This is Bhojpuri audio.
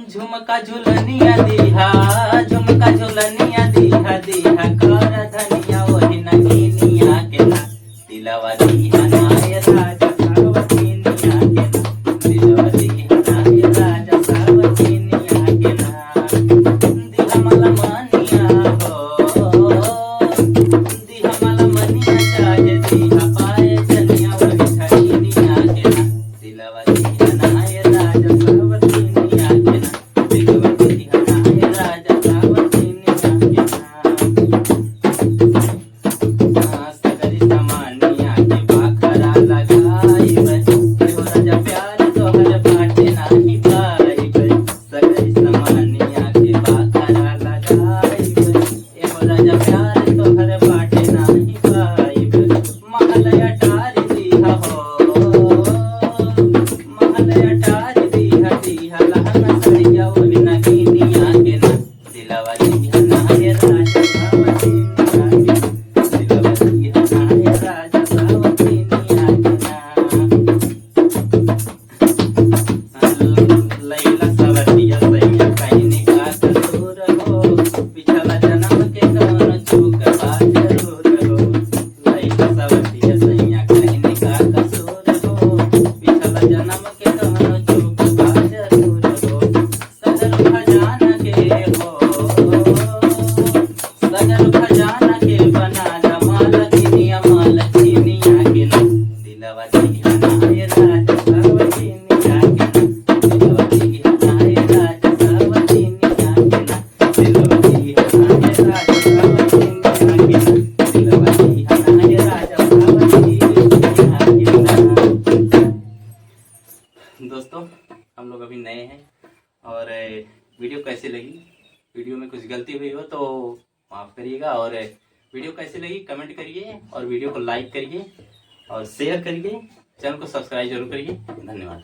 झुमका झुलनिया दीहा, झुमका झुलनिया दीहा, दीहा कर धनिया वही नगीनिया के ना दिलवा दीहा नाय राजा सावतीनिया के ना, दिलवा दीहा नाय राजा सावतीनिया के ना। दिहा मला मनिया हो, दिहा मला मनिया चाहे दिहा पाए जनिया वही ठगिनिया के ना दिलवा दीहा नाय राजा सावतीनिया के ना, दिलवा दीहा नाय राजा सावतीनिया के ना। सगरी समानिया के बाखरा लगाइब, एहो राजा प्यार तोहर बाटे नाही पाइब। सगरी समानिया के बाखरा लगाइब, एहो राजा प्यार तोहर बाटे नाही पाइब। महल अटारी दीहा हो, महल अटारी दीहा, दीहा लहंगा सड़िया वही नगीनिया के ना दिलवा दीहा नाय राजा सावतीनिया के ना, दिलवा दीहा नाय राजा सावतीनिया के ना। लैला सवतिया सैया कहने का कसूर हो, पिछला जन्म के कौन चूक बा जरूर हो। लैला सवतिया सैया कहने का कसूर हो, पिछला जन्म के कौन चूक बा जरूर हो। सजल खजाना के हो, सजल खजाना के बना द मालकिनिया मालकिनिया के ना दिलवा दीहा नाय राजा सावतीनिया के ना, दिलवा दीहा नाय राजा सावतीनिया के ना, दिलवा दीहा नाय राजा सावतीनिया के ना, दिलवा दीहा नाय राजा सावतीनिया के ना। दोस्तों हम लोग अभी नए हैं और वीडियो कैसी लगी, वीडियो में कुछ गलती हुई हो तो माफ़ करिएगा। और वीडियो कैसी लगी कमेंट करिए और वीडियो को लाइक करिए और शेयर करिए, चैनल को सब्सक्राइब जरूर करिए। धन्यवाद।